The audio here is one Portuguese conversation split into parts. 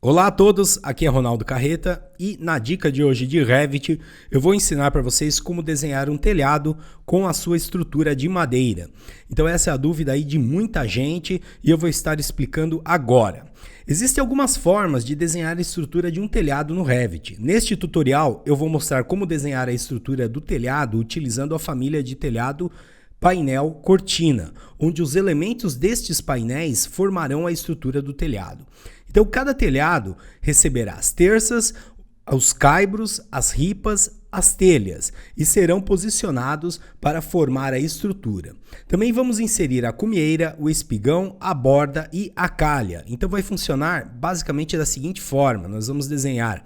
Olá a todos, aqui é Ronaldo Carreta e na dica de hoje de Revit eu vou ensinar para vocês como desenhar um telhado com a sua estrutura de madeira. Então essa é a dúvida aí de muita gente e eu vou estar explicando agora. Existem algumas formas de desenhar a estrutura de um telhado no Revit. Neste tutorial eu vou mostrar como desenhar a estrutura do telhado utilizando a família de telhado painel cortina, onde os elementos destes painéis formarão a estrutura do telhado. Então, cada telhado receberá as terças, os caibros, as ripas, as telhas e serão posicionados para formar a estrutura. Também vamos inserir a cumieira, o espigão, a borda e a calha. Então, vai funcionar basicamente da seguinte forma: nós vamos desenhar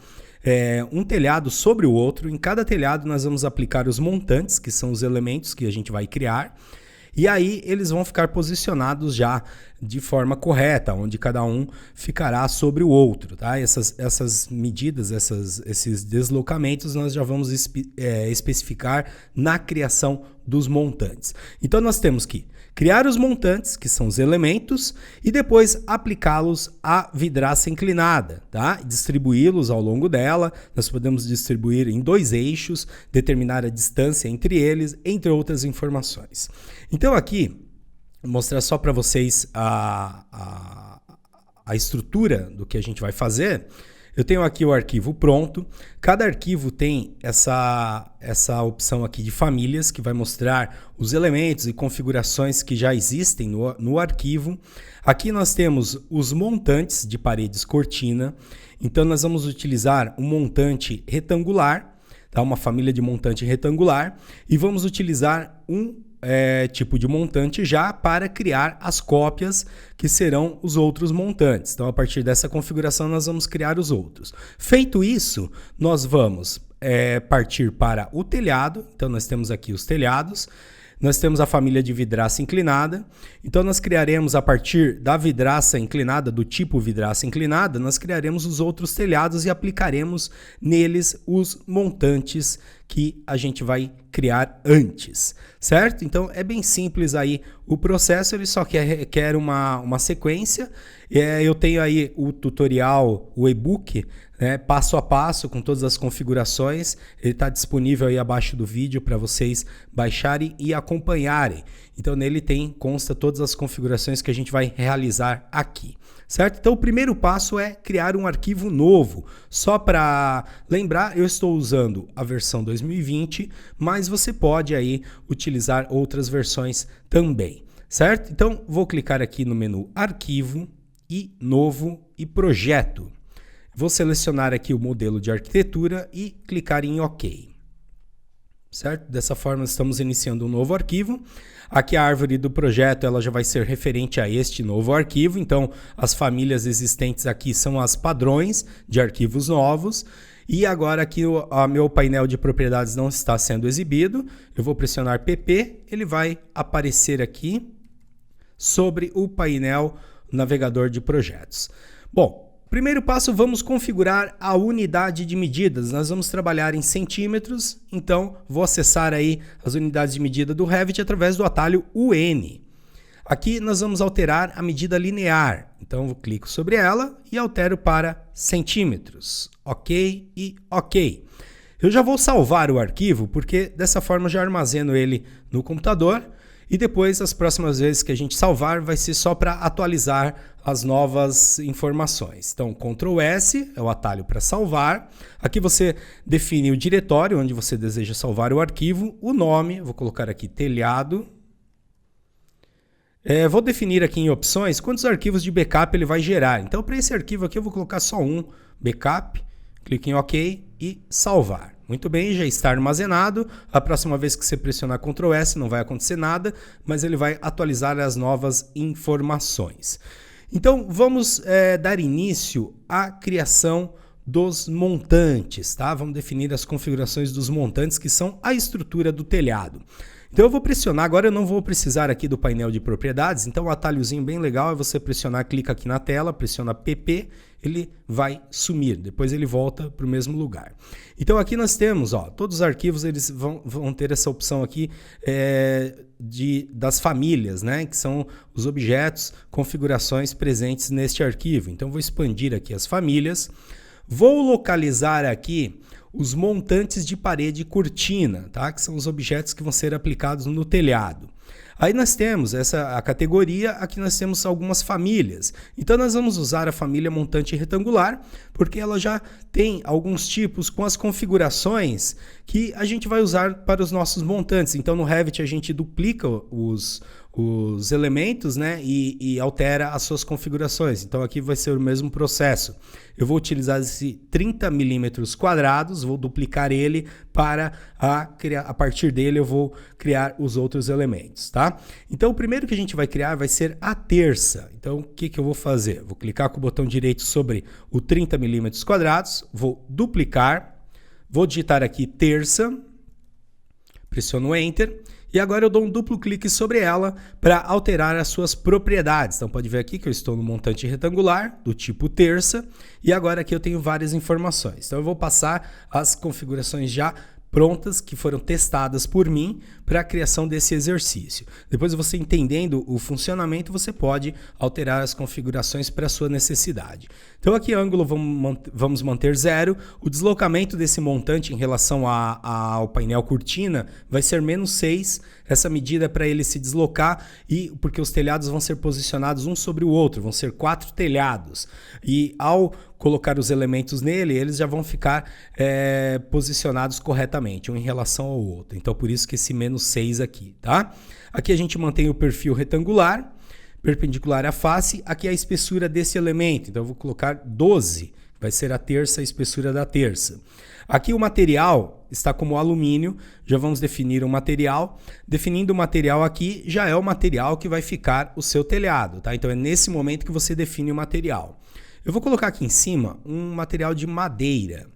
um telhado sobre o outro. Em cada telhado nós vamos aplicar os montantes, que são os elementos que a gente vai criar, e aí eles vão ficar posicionados já de forma correta, onde cada um ficará sobre o outro, tá? Essas medidas, esses deslocamentos nós já vamos especificar na criação dos montantes. Então nós temos que criar os montantes, que são os elementos, e depois aplicá-los à vidraça inclinada, tá? Distribuí-los ao longo dela. Nós podemos distribuir em 2 eixos, determinar a distância entre eles, entre outras informações. Então aqui, vou mostrar só para vocês a estrutura do que a gente vai fazer. Eu tenho aqui o arquivo pronto. Cada arquivo tem essa opção aqui de famílias, que vai mostrar os elementos e configurações que já existem no arquivo. Aqui nós temos os montantes de paredes cortina. Então nós vamos utilizar um montante retangular, tá? Uma família de montante retangular, e vamos utilizar um tipo de montante já para criar as cópias que serão os outros montantes. Então, a partir dessa configuração, nós vamos criar os outros. Feito isso, nós vamos partir para o telhado. Então, nós temos aqui os telhados. Nós temos a família de vidraça inclinada. Então, nós criaremos a partir da vidraça inclinada, do tipo vidraça inclinada, nós criaremos os outros telhados e aplicaremos neles os montantes que a gente vai criar antes, certo? Então, é bem simples aí o processo, ele só requer uma sequência. Eu tenho aí o tutorial, o e-book, passo a passo, com todas as configurações. Ele está disponível aí abaixo do vídeo para vocês baixarem e acompanharem. Então nele consta todas as configurações que a gente vai realizar aqui, certo? Então o primeiro passo é criar um arquivo novo. Só para lembrar, eu estou usando a versão 2020, mas você pode aí utilizar outras versões também, certo? Então vou clicar aqui no menu Arquivo e Novo e Projeto. Vou selecionar aqui o modelo de arquitetura e clicar em OK. Certo? Dessa forma estamos iniciando um novo arquivo. Aqui a árvore do projeto ela já vai ser referente a este novo arquivo. Então as famílias existentes aqui são as padrões de arquivos novos. E agora aqui o meu painel de propriedades não está sendo exibido. Eu vou pressionar PP, ele vai aparecer aqui sobre o painel navegador de projetos. Bom, primeiro passo, vamos configurar a unidade de medidas. Nós vamos trabalhar em centímetros, então vou acessar aí as unidades de medida do Revit através do atalho UN. Aqui nós vamos alterar a medida linear, então eu clico sobre ela e altero para centímetros. OK e OK. Eu já vou salvar o arquivo, porque dessa forma eu já armazeno ele no computador. E depois, as próximas vezes que a gente salvar, vai ser só para atualizar as novas informações. Então, Ctrl S é o atalho para salvar. Aqui você define o diretório onde você deseja salvar o arquivo, o nome, vou colocar aqui telhado. Vou definir aqui em opções quantos arquivos de backup ele vai gerar. Então, para esse arquivo aqui, eu vou colocar só um backup, clique em OK e salvar. Muito bem, já está armazenado. A próxima vez que você pressionar Ctrl S não vai acontecer nada, mas ele vai atualizar as novas informações. Então vamos dar início à criação dos montantes, tá? Vamos definir as configurações dos montantes, que são a estrutura do telhado. Então eu vou pressionar, agora eu não vou precisar aqui do painel de propriedades, então o atalhozinho bem legal é você pressionar, clica aqui na tela, pressiona PP, ele vai sumir, depois ele volta para o mesmo lugar. Então aqui nós temos, ó, todos os arquivos eles vão ter essa opção aqui das famílias, né, que são os objetos, configurações presentes neste arquivo. Então vou expandir aqui as famílias, vou localizar aqui os montantes de parede e cortina, tá? Que são os objetos que vão ser aplicados no telhado. Aí nós temos a categoria, aqui nós temos algumas famílias. Então nós vamos usar a família montante retangular, porque ela já tem alguns tipos com as configurações que a gente vai usar para os nossos montantes. Então no Revit a gente duplica os elementos, né, e altera as suas configurações. Então aqui vai ser o mesmo processo. Eu vou utilizar esse 30 milímetros quadrados, vou duplicar ele para a partir dele eu vou criar os outros elementos, tá? Então o primeiro que a gente vai criar vai ser a terça. Então o que eu vou fazer? Vou clicar com o botão direito sobre o 30 milímetros quadrados, vou duplicar, vou digitar aqui terça, pressiono Enter. E agora eu dou um duplo clique sobre ela para alterar as suas propriedades. Então pode ver aqui que eu estou no montante retangular do tipo terça e agora aqui eu tenho várias informações. Então eu vou passar as configurações já prontas que foram testadas por mim para a criação desse exercício. Depois você entendendo o funcionamento, você pode alterar as configurações para a sua necessidade. Então aqui ângulo vamos manter 0, o deslocamento desse montante em relação ao painel cortina vai ser -6, essa medida é para ele se deslocar porque os telhados vão ser posicionados um sobre o outro, vão ser 4 telhados e ao colocar os elementos nele, eles já vão ficar posicionados corretamente, um em relação ao outro. Então, por isso que esse -6 aqui, tá? Aqui a gente mantém o perfil retangular, perpendicular à face. Aqui a espessura desse elemento. Então, eu vou colocar 12, vai ser a terça, a espessura da terça. Aqui o material está como alumínio, já vamos definir o material. Definindo o material aqui, já é o material que vai ficar o seu telhado, tá? Então, é nesse momento que você define o material. Eu vou colocar aqui em cima um material de madeira.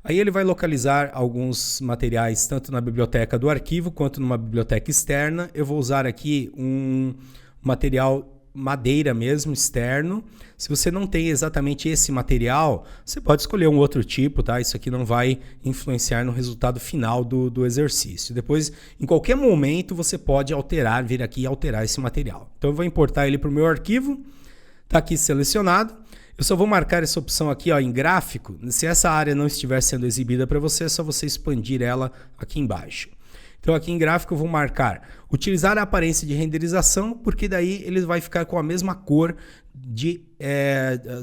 Aí ele vai localizar alguns materiais tanto na biblioteca do arquivo quanto numa biblioteca externa. Eu vou usar aqui um material madeira mesmo, externo. Se você não tem exatamente esse material, você pode escolher um outro tipo, tá? Isso aqui não vai influenciar no resultado final do exercício. Depois, em qualquer momento, você pode alterar, vir aqui e alterar esse material. Então eu vou importar ele para o meu arquivo. Está aqui selecionado. Eu só vou marcar essa opção aqui, ó, em gráfico. Se essa área não estiver sendo exibida para você, é só você expandir ela aqui embaixo. Então aqui em gráfico eu vou marcar utilizar a aparência de renderização, porque daí ele vai ficar com a mesma cor de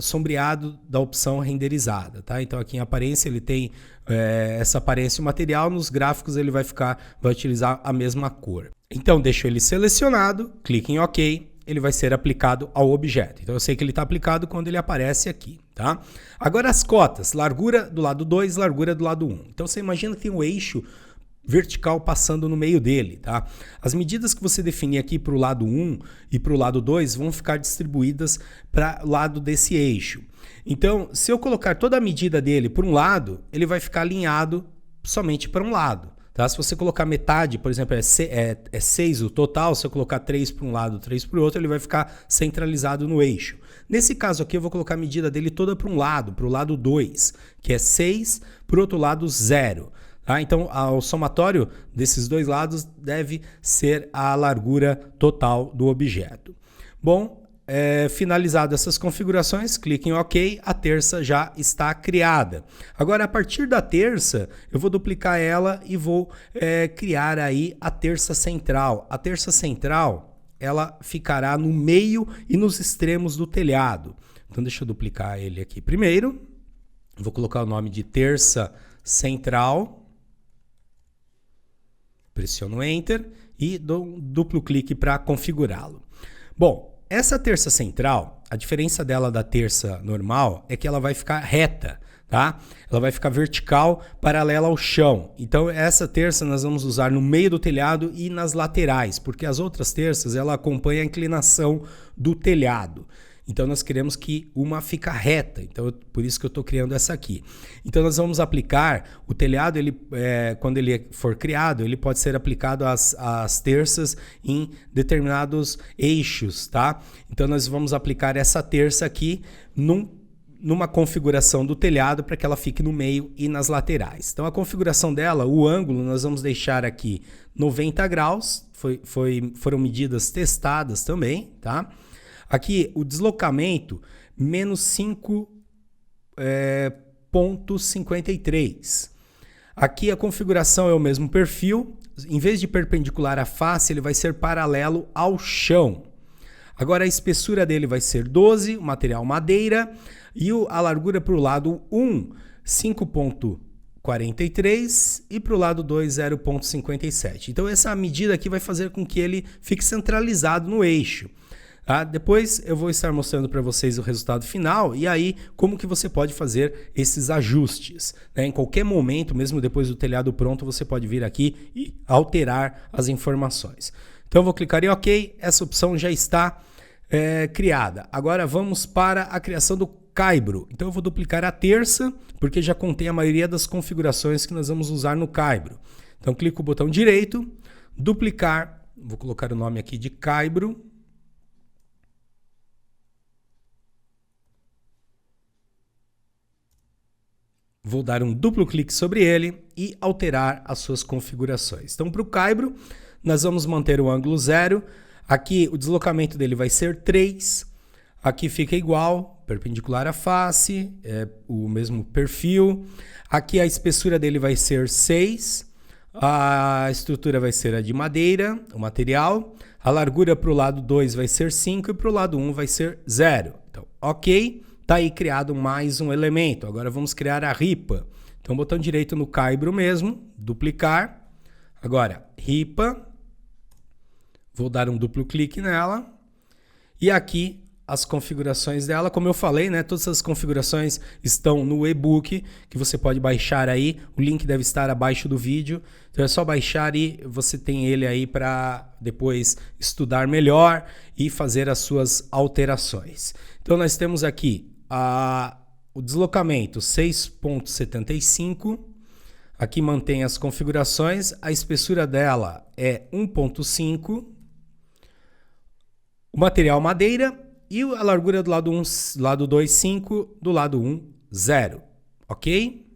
sombreado da opção renderizada, tá? Então aqui em aparência ele tem essa aparência material, nos gráficos ele vai utilizar a mesma cor. Então deixo ele selecionado, clique em OK. Ele vai ser aplicado ao objeto. Então eu sei que ele está aplicado quando ele aparece aqui, tá? Agora as cotas, largura do lado 2, largura do lado 1. Então você imagina que tem um eixo vertical passando no meio dele, tá? As medidas que você definir aqui para o lado 1 e para o lado 2 vão ficar distribuídas para o lado desse eixo. Então, se eu colocar toda a medida dele para um lado, ele vai ficar alinhado somente para um lado. Tá? Se você colocar metade, por exemplo, é 6 o total, se eu colocar 3 para um lado, 3 para o outro, ele vai ficar centralizado no eixo. Nesse caso aqui, eu vou colocar a medida dele toda para um lado, para o lado 2, que é 6, para o outro lado 0. Tá? Então, o somatório desses dois lados deve ser a largura total do objeto. Bom, finalizado essas configurações, clique em OK, a terça já está criada. Agora, a partir da terça, eu vou duplicar ela e vou criar aí a terça central. A terça central, ela ficará no meio e nos extremos do telhado. Então, deixa eu duplicar ele aqui primeiro. Vou colocar o nome de terça central. Pressiono Enter e dou um duplo clique para configurá-lo. Bom, essa terça central, a diferença dela da terça normal é que ela vai ficar reta, tá? Ela vai ficar vertical, paralela ao chão. Então essa terça nós vamos usar no meio do telhado e nas laterais, porque as outras terças ela acompanha a inclinação do telhado. Então nós queremos que uma fica reta, então por isso que eu estou criando essa aqui. Então nós vamos aplicar o telhado, quando ele for criado, ele pode ser aplicado às terças em determinados eixos, tá? Então nós vamos aplicar essa terça aqui numa configuração do telhado para que ela fique no meio e nas laterais. Então a configuração dela, o ângulo, nós vamos deixar aqui 90 graus, foram medidas testadas também, tá? Aqui o deslocamento, menos 5,53. Aqui a configuração é o mesmo perfil, em vez de perpendicular à face, ele vai ser paralelo ao chão. Agora a espessura dele vai ser 12, o material madeira, e a largura para o lado 1, 5,43 e para o lado 2, 0,57. Então essa medida aqui vai fazer com que ele fique centralizado no eixo. Tá? Depois eu vou estar mostrando para vocês o resultado final e aí como que você pode fazer esses ajustes. Né? Em qualquer momento, mesmo depois do telhado pronto, você pode vir aqui e alterar as informações. Então eu vou clicar em OK, essa opção já está criada. Agora vamos para a criação do caibro. Então eu vou duplicar a terça, porque já contém a maioria das configurações que nós vamos usar no caibro. Então clico o botão direito, duplicar, vou colocar o nome aqui de caibro. Vou dar um duplo clique sobre ele e alterar as suas configurações. Então, para o caibro, nós vamos manter o ângulo 0. Aqui, o deslocamento dele vai ser 3. Aqui fica igual, perpendicular à face, o mesmo perfil. Aqui, a espessura dele vai ser 6. A estrutura vai ser a de madeira, o material. A largura para o lado 2 vai ser 5 e para o lado 1 vai ser 0. Então, OK. Está aí criado mais um elemento. Agora vamos criar a ripa. Então, botão direito no caibro mesmo, duplicar. Agora, ripa. Vou dar um duplo clique nela. E aqui as configurações dela. Como eu falei, né, todas as configurações estão no e-book, que você pode baixar aí. O link deve estar abaixo do vídeo. Então é só baixar e você tem ele aí para depois estudar melhor e fazer as suas alterações. Então nós temos aqui o deslocamento 6,75. Aqui mantém as configurações. A espessura dela é 1,5. O material madeira e a largura do lado 2, 5, do lado 1, 0. Ok?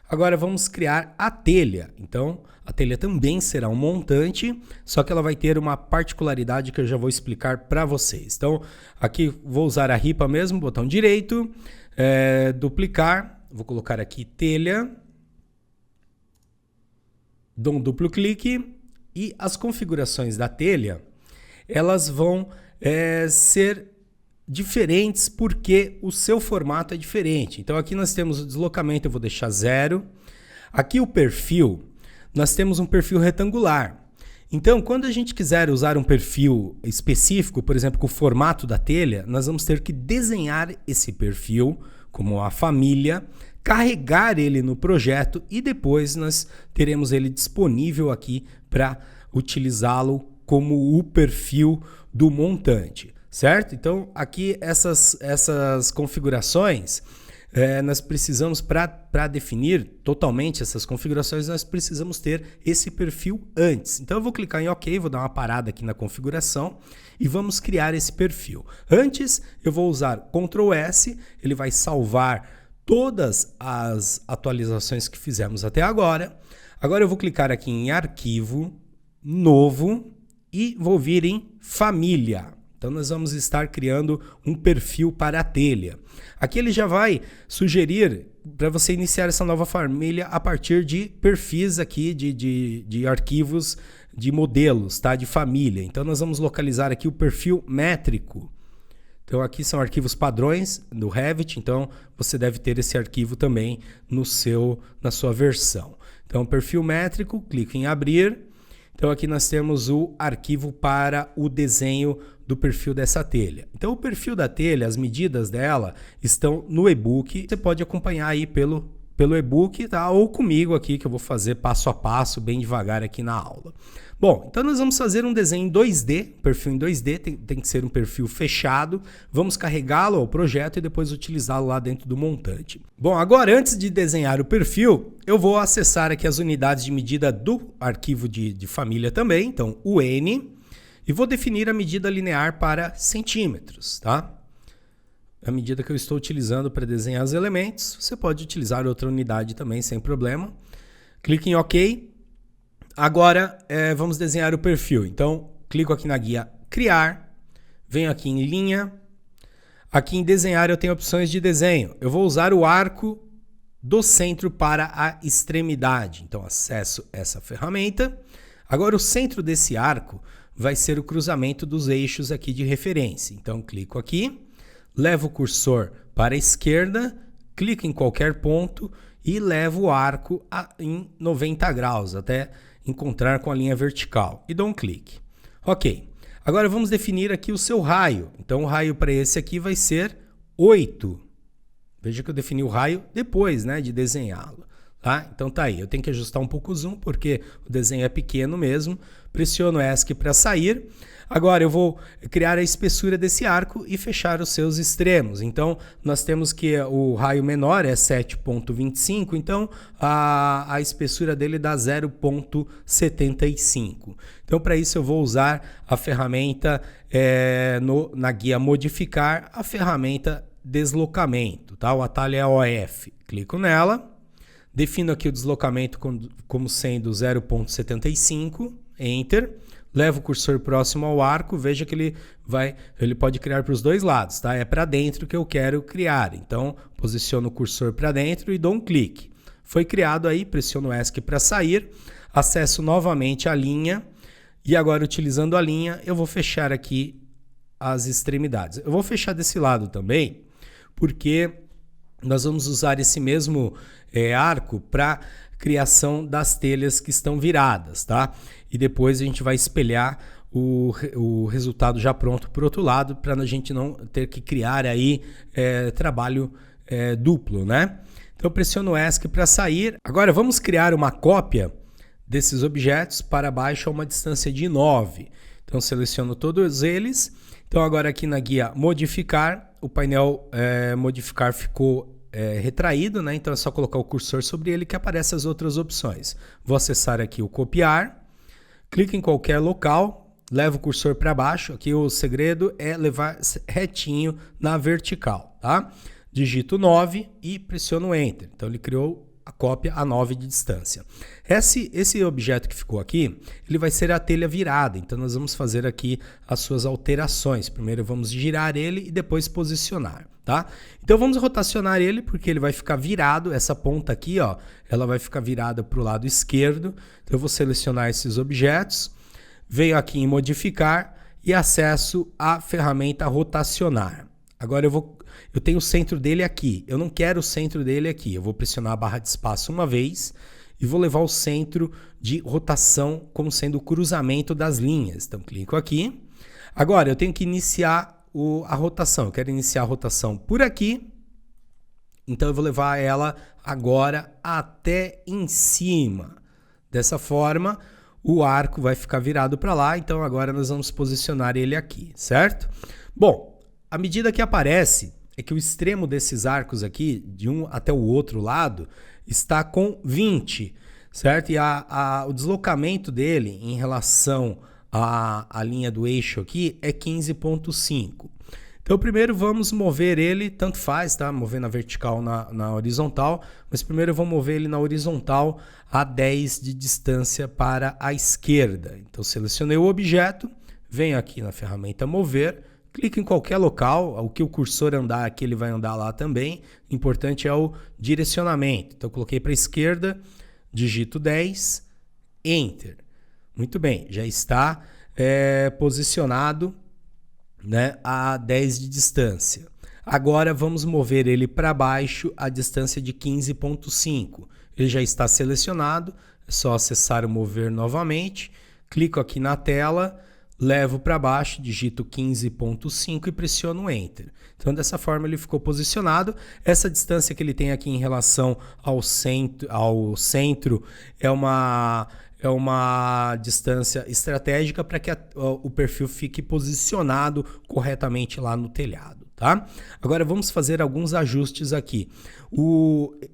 Agora vamos criar a telha. Então, a telha também será um montante, só que ela vai ter uma particularidade que eu já vou explicar para vocês. Então, aqui vou usar a ripa mesmo, botão direito, duplicar, vou colocar aqui telha, dou um duplo clique e as configurações da telha, elas vão ser diferentes porque o seu formato é diferente. Então aqui nós temos o deslocamento, eu vou deixar 0. Aqui o perfil, nós temos um perfil retangular. Então quando a gente quiser usar um perfil específico, por exemplo, com o formato da telha, nós vamos ter que desenhar esse perfil como a família, carregar ele no projeto e depois nós teremos ele disponível aqui para utilizá-lo como o perfil do montante. Certo? Então, aqui essas configurações, nós precisamos, para definir totalmente essas configurações, nós precisamos ter esse perfil antes. Então, eu vou clicar em OK, vou dar uma parada aqui na configuração e vamos criar esse perfil. Antes, eu vou usar Ctrl S, ele vai salvar todas as atualizações que fizemos até agora. Agora, eu vou clicar aqui em Arquivo, Novo e vou vir em Família. Então nós vamos estar criando um perfil para a telha. Aqui ele já vai sugerir para você iniciar essa nova família a partir de perfis aqui de arquivos de modelos, tá? De família. Então nós vamos localizar aqui o perfil métrico. Então aqui são arquivos padrões do Revit, então você deve ter esse arquivo também na sua versão. Então perfil métrico, clico em abrir. Então aqui nós temos o arquivo para o desenho do perfil dessa telha. Então o perfil da telha, as medidas dela estão no e-book. Você pode acompanhar aí pelo pelo e-book, tá? Ou comigo aqui, que eu vou fazer passo a passo, bem devagar aqui na aula. Bom, então nós vamos fazer um desenho em 2D, perfil em 2D, tem que ser um perfil fechado. Vamos carregá-lo ao projeto e depois utilizá-lo lá dentro do montante. Bom, agora antes de desenhar o perfil, eu vou acessar aqui as unidades de medida do arquivo de família também, então UN, e vou definir a medida linear para centímetros, tá? A medida que eu estou utilizando para desenhar os elementos. Você pode utilizar outra unidade também, sem problema. Clique em OK. Agora, vamos desenhar o perfil. Então, clico aqui na guia Criar. Venho aqui em Linha. Aqui em Desenhar eu tenho opções de desenho. Eu vou usar o arco do centro para a extremidade. Então, acesso essa ferramenta. Agora, o centro desse arco vai ser o cruzamento dos eixos aqui de referência. Então, clico aqui. Levo o cursor para a esquerda, clico em qualquer ponto e levo o arco em 90 graus, até encontrar com a linha vertical. E dou um clique. Ok. Agora vamos definir aqui o seu raio. Então o raio para esse aqui vai ser 8. Veja que eu defini o raio depois, né, de desenhá-lo. Tá? Então tá aí. Eu tenho que ajustar um pouco o zoom, porque o desenho é pequeno mesmo. Pressiono ESC para sair. Agora eu vou criar a espessura desse arco e fechar os seus extremos. Então nós temos que o raio menor é 7,25, então a espessura dele dá 0,75. Então para isso eu vou usar a ferramenta na guia modificar, a ferramenta deslocamento, tá? O atalho é OF. Clico nela, defino aqui o deslocamento como sendo 0,75, Enter. Levo o cursor próximo ao arco, veja que ele pode criar para os dois lados, tá? É para dentro que eu quero criar. Então, posiciono o cursor para dentro e dou um clique. Foi criado aí, pressiono ESC para sair, acesso novamente a linha e agora utilizando a linha, eu vou fechar aqui as extremidades. Eu vou fechar desse lado também, porque nós vamos usar esse mesmo arco para criação das telhas que estão viradas, tá? E depois a gente vai espelhar o resultado já pronto para o outro lado, para a gente não ter que criar aí trabalho duplo, né? Então pressiono ESC para sair. Agora vamos criar uma cópia desses objetos para baixo a uma distância de 9. Então seleciono todos eles. Então agora aqui na guia modificar, o painel modificar ficou retraído, né? Então é só colocar o cursor sobre ele que aparecem as outras opções. Vou acessar aqui o copiar, clico em qualquer local, levo o cursor para baixo. Aqui o segredo é levar retinho na vertical, tá? Digito 9 e pressiono Enter. Então ele criou a cópia a 9 de distância. Esse objeto que ficou aqui, ele vai ser a telha virada. Então nós vamos fazer aqui as suas alterações. Primeiro vamos girar ele e depois posicionar, tá? Então vamos rotacionar ele porque ele vai ficar virado. Essa ponta aqui, ó, ela vai ficar virada para o lado esquerdo. Então eu vou selecionar esses objetos, venho aqui em modificar e acesso a ferramenta rotacionar. Agora eu tenho o centro dele aqui. Eu não quero o centro dele aqui. Eu vou pressionar a barra de espaço uma vez e vou levar o centro de rotação como sendo o cruzamento das linhas. Então clico aqui. Agora eu tenho que iniciar a rotação. Eu quero iniciar a rotação por aqui. Então eu vou levar ela agora até em cima. Dessa forma, o arco vai ficar virado para lá. Então agora nós vamos posicionar ele aqui, certo? Bom, a medida que aparece é que o extremo desses arcos aqui, de um até o outro lado, está com 20, certo? E o deslocamento dele em relação à linha do eixo aqui é 15,5. Então primeiro vamos mover ele, tanto faz, tá? Mover na vertical, na horizontal, mas primeiro eu vou mover ele na horizontal a 10 de distância para a esquerda. Então selecionei o objeto, venho aqui na ferramenta mover, clique em qualquer local, o que o cursor andar aqui ele vai andar lá também. O importante é o direcionamento. Então coloquei para a esquerda, digito 10, Enter. Muito bem, já está posicionado, né, a 10 de distância. Agora vamos mover ele para baixo a distância de 15,5. Ele já está selecionado, é só acessar o mover novamente. Clico aqui na tela, levo para baixo, digito 15.5 e pressiono Enter. Então, dessa forma, ele ficou posicionado. Essa distância que ele tem aqui em relação ao centro é uma distância estratégica para que o perfil fique posicionado corretamente lá no telhado, tá? Agora vamos fazer alguns ajustes aqui.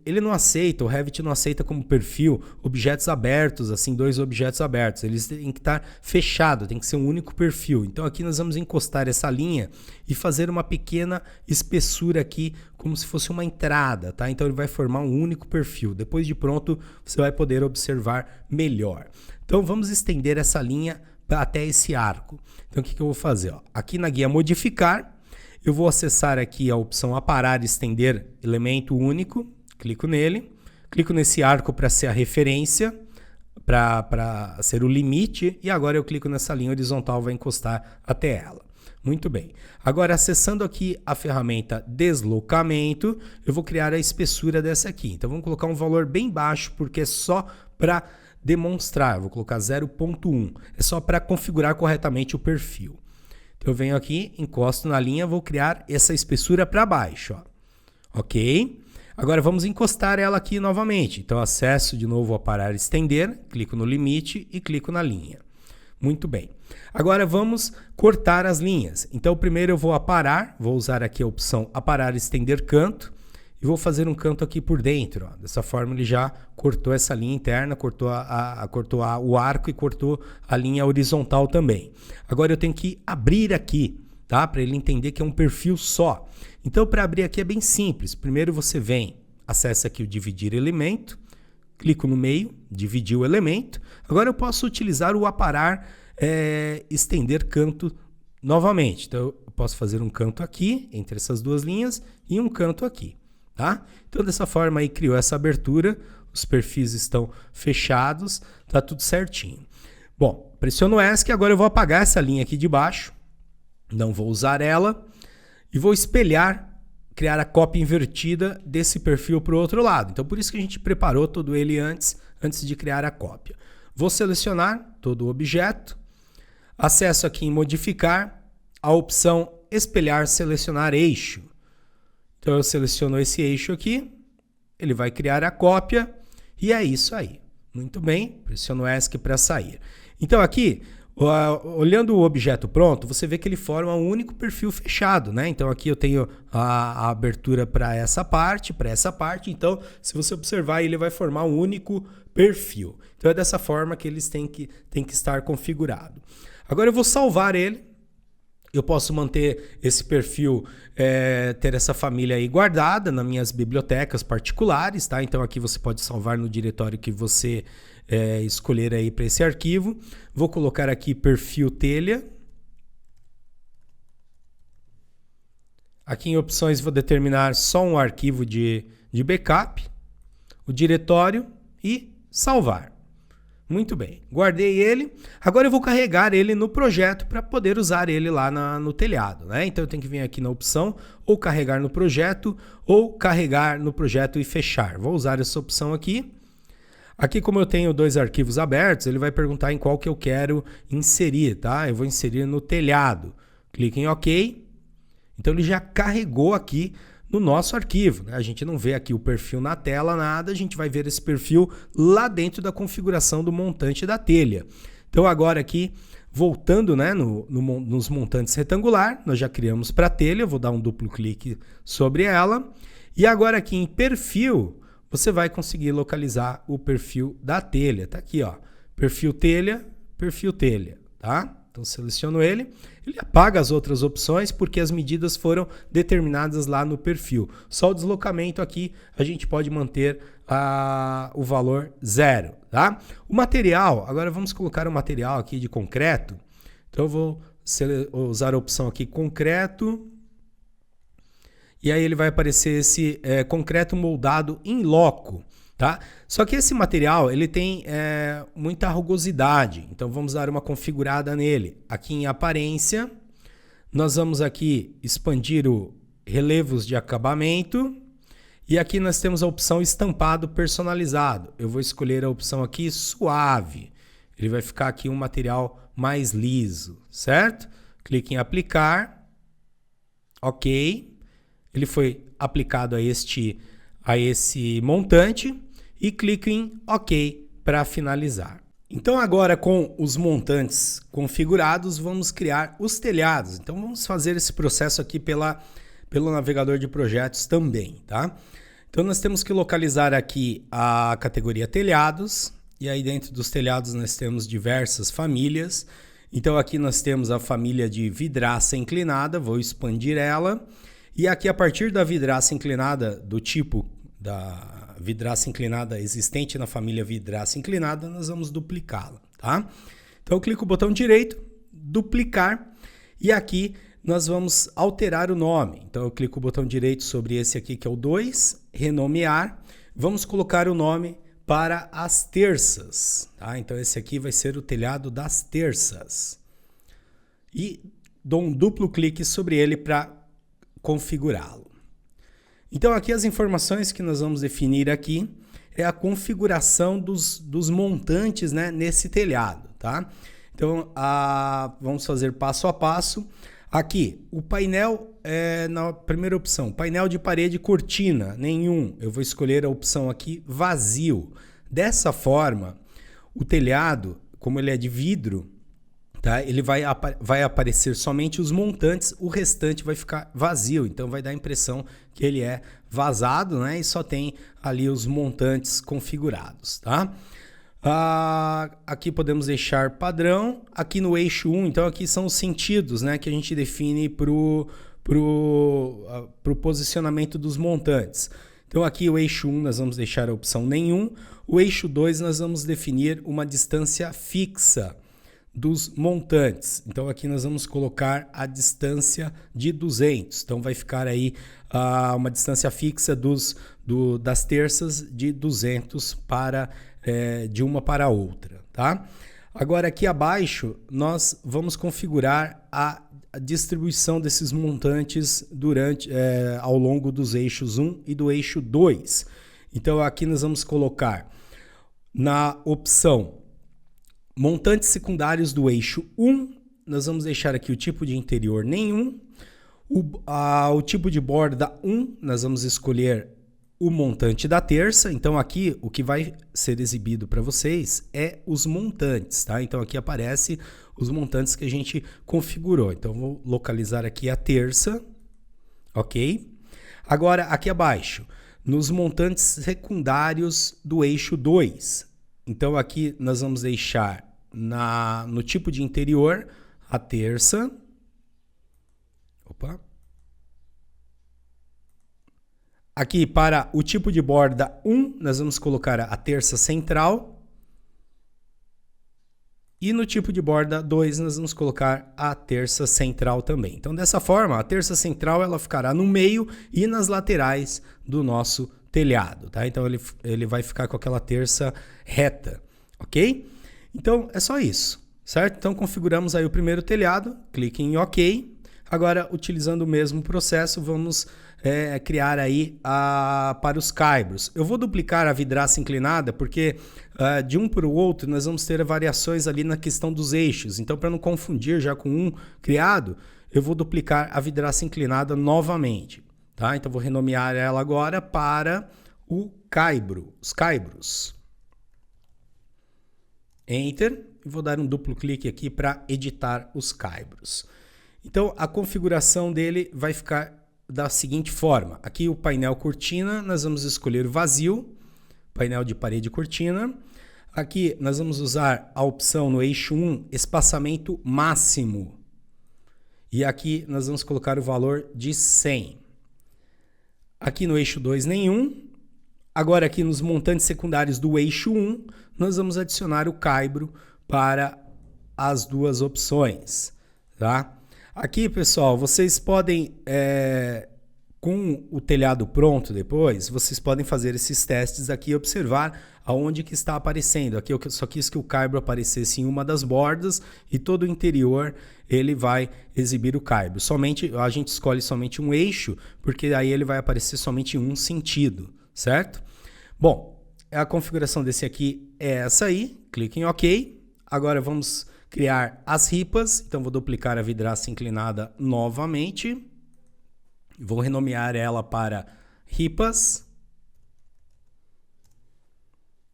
Ele não aceita, o Revit não aceita como perfil objetos abertos, assim, 2 objetos abertos. Eles têm que estar fechados, tem que ser um único perfil. Então aqui nós vamos encostar essa linha e fazer uma pequena espessura aqui, como se fosse uma entrada, tá? Então ele vai formar um único perfil. Depois de pronto, você vai poder observar melhor. Então vamos estender essa linha até esse arco. Então o que eu vou fazer? Ó? Aqui na guia modificar, eu vou acessar aqui a opção aparar e estender elemento único, clico nele, clico nesse arco para ser a referência, para ser o limite, e agora eu clico nessa linha horizontal, vai encostar até ela. Muito bem. Agora, acessando aqui a ferramenta deslocamento, eu vou criar a espessura dessa aqui. Então vamos colocar um valor bem baixo, porque é só para demonstrar. Eu vou colocar 0.1, é só para configurar corretamente o perfil. Então eu venho aqui, encosto na linha, vou criar essa espessura para baixo, ó. Ok? Agora vamos encostar ela aqui novamente. Então acesso de novo a aparar e estender, clico no limite e clico na linha. Muito bem. Agora vamos cortar as linhas. Então primeiro eu vou aparar, vou usar aqui a opção aparar e estender canto e vou fazer um canto aqui por dentro, ó. Dessa forma ele já cortou essa linha interna, cortou o arco e cortou a linha horizontal também. Agora eu tenho que abrir aqui, tá? Para ele entender que é um perfil só. Então para abrir aqui é bem simples. Primeiro você vem, acessa aqui o dividir elemento, clico no meio, dividir o elemento. Agora eu posso utilizar o aparar, estender canto novamente. Então eu posso fazer um canto aqui, entre essas duas linhas, e um canto aqui. Tá? Então dessa forma aí criou essa abertura, os perfis estão fechados, tá tudo certinho. Bom, pressiono ESC, agora eu vou apagar essa linha aqui de baixo, não vou usar ela, e vou espelhar, criar a cópia invertida desse perfil para o outro lado. Então por isso que a gente preparou todo ele antes de criar a cópia. Vou selecionar todo o objeto, acesso aqui em modificar, a opção espelhar, selecionar eixo. Então eu seleciono esse eixo aqui, ele vai criar a cópia e é isso aí. Muito bem, pressiono ESC para sair. Então aqui, olhando o objeto pronto, você vê que ele forma um único perfil fechado, né? Então aqui eu tenho a abertura para essa parte, então se você observar ele vai formar um único perfil. Então é dessa forma que eles têm que estar configurados. Agora eu vou salvar ele. Eu posso manter esse perfil, ter essa família aí guardada nas minhas bibliotecas particulares, tá? Então aqui você pode salvar no diretório que você escolher aí para esse arquivo. Vou colocar aqui perfil telha. Aqui em opções vou determinar só um arquivo de backup, o diretório e salvar. Muito bem, guardei ele. Agora eu vou carregar ele no projeto para poder usar ele lá no telhado, né? Então eu tenho que vir aqui na opção ou carregar no projeto e fechar. Vou usar essa opção aqui. Aqui, como eu tenho 2 arquivos abertos, ele vai perguntar em qual que eu quero inserir, tá? Eu vou inserir no telhado. Clique em OK. Então ele já carregou aqui no nosso arquivo, né? A gente não vê aqui o perfil na tela, nada, a gente vai ver esse perfil lá dentro da configuração do montante da telha. Então agora aqui, voltando, né, nos montantes retangular, nós já criamos para a telha, eu vou dar um duplo clique sobre ela, e agora aqui em perfil, você vai conseguir localizar o perfil da telha, tá aqui, ó, perfil telha, tá? Então seleciono ele apaga as outras opções porque as medidas foram determinadas lá no perfil. Só o deslocamento aqui a gente pode manter o valor 0, tá? O material, agora vamos colocar o material aqui de concreto. Então eu vou usar a opção aqui concreto e aí ele vai aparecer esse concreto moldado in loco. Tá? Só que esse material ele tem muita rugosidade, então vamos dar uma configurada nele. Aqui em aparência, nós vamos aqui expandir o relevos de acabamento e aqui nós temos a opção estampado personalizado. Eu vou escolher a opção aqui suave, ele vai ficar aqui um material mais liso, certo? Clique em aplicar, ok, ele foi aplicado a esse montante e clique em ok para finalizar. Então agora com os montantes configurados, vamos criar os telhados. Então vamos fazer esse processo aqui pelo navegador de projetos também, tá? Então nós temos que localizar aqui a categoria telhados, e aí dentro dos telhados nós temos diversas famílias. Então aqui nós temos a família de vidraça inclinada, vou expandir ela, e aqui a partir da vidraça inclinada, do tipo da vidraça inclinada existente na família vidraça inclinada, nós vamos duplicá-la, tá? Então eu clico no botão direito, duplicar, e aqui nós vamos alterar o nome. Então eu clico no botão direito sobre esse aqui que é o 2, renomear, vamos colocar o nome para as terças, tá? Então esse aqui vai ser o telhado das terças. E dou um duplo clique sobre ele para configurá-lo. Então aqui as informações que nós vamos definir aqui é a configuração dos montantes, né, nesse telhado, tá? Então vamos fazer passo a passo. Aqui o painel na primeira opção, painel de parede cortina, nenhum. Eu vou escolher a opção aqui vazio. Dessa forma, o telhado, como ele é de vidro, tá? Ele vai aparecer somente os montantes, o restante vai ficar vazio, então vai dar a impressão que ele é vazado, né? E só tem ali os montantes configurados, tá? Aqui podemos deixar padrão, aqui no eixo 1, então aqui são os sentidos, né, que a gente define pro posicionamento dos montantes. Então aqui o eixo 1 nós vamos deixar a opção nenhum, o eixo 2 nós vamos definir uma distância fixa dos montantes. Então aqui nós vamos colocar a distância de 200. Então vai ficar aí uma distância fixa das terças de 200 de uma para a outra, tá? Agora aqui abaixo nós vamos configurar a distribuição desses montantes ao longo dos eixos 1 e do eixo 2. Então aqui nós vamos colocar na opção montantes secundários do eixo 1, nós vamos deixar aqui o tipo de interior nenhum. O tipo de borda 1, nós vamos escolher o montante da terça. Então aqui o que vai ser exibido para vocês é os montantes, tá? Então aqui aparece os montantes que a gente configurou. Então vou localizar aqui a terça, ok? Agora aqui abaixo, nos montantes secundários do eixo 2. Então aqui nós vamos deixar no tipo de interior a terça. Opa. Aqui para o tipo de borda 1, nós vamos colocar a terça central. E no tipo de borda 2, nós vamos colocar a terça central também. Então dessa forma, a terça central ela ficará no meio e nas laterais do nosso telhado, tá? Então ele vai ficar com aquela terça reta, ok? Então é só isso, certo? Então configuramos aí o primeiro telhado, clique em OK. Agora, utilizando o mesmo processo, vamos criar aí para os caibros. Eu vou duplicar a vidraça inclinada porque de um para o outro nós vamos ter variações ali na questão dos eixos. Então, para não confundir já com um criado, eu vou duplicar a vidraça inclinada novamente. Tá? Então, vou renomear ela agora para o caibro, os caibros. Enter. E vou dar um duplo clique aqui para editar os caibros. Então, a configuração dele vai ficar da seguinte forma. Aqui o painel cortina, nós vamos escolher vazio, painel de parede cortina. Aqui nós vamos usar a opção no eixo 1, espaçamento máximo. E aqui nós vamos colocar o valor de 100. Aqui no eixo 2, nenhum. Agora aqui nos montantes secundários do eixo 1, nós vamos adicionar o caibro para as duas opções, tá? Aqui, pessoal, vocês podem, com o telhado pronto depois, vocês podem fazer esses testes aqui e observar aonde que está aparecendo. Aqui eu só quis que o caibro aparecesse em uma das bordas e todo o interior ele vai exibir o caibro. A gente escolhe somente um eixo, porque aí ele vai aparecer somente em um sentido, certo? Bom, a configuração desse aqui é essa aí. Clique em OK. Agora vamos criar as ripas. Então vou duplicar a vidraça inclinada novamente. Vou renomear ela para ripas.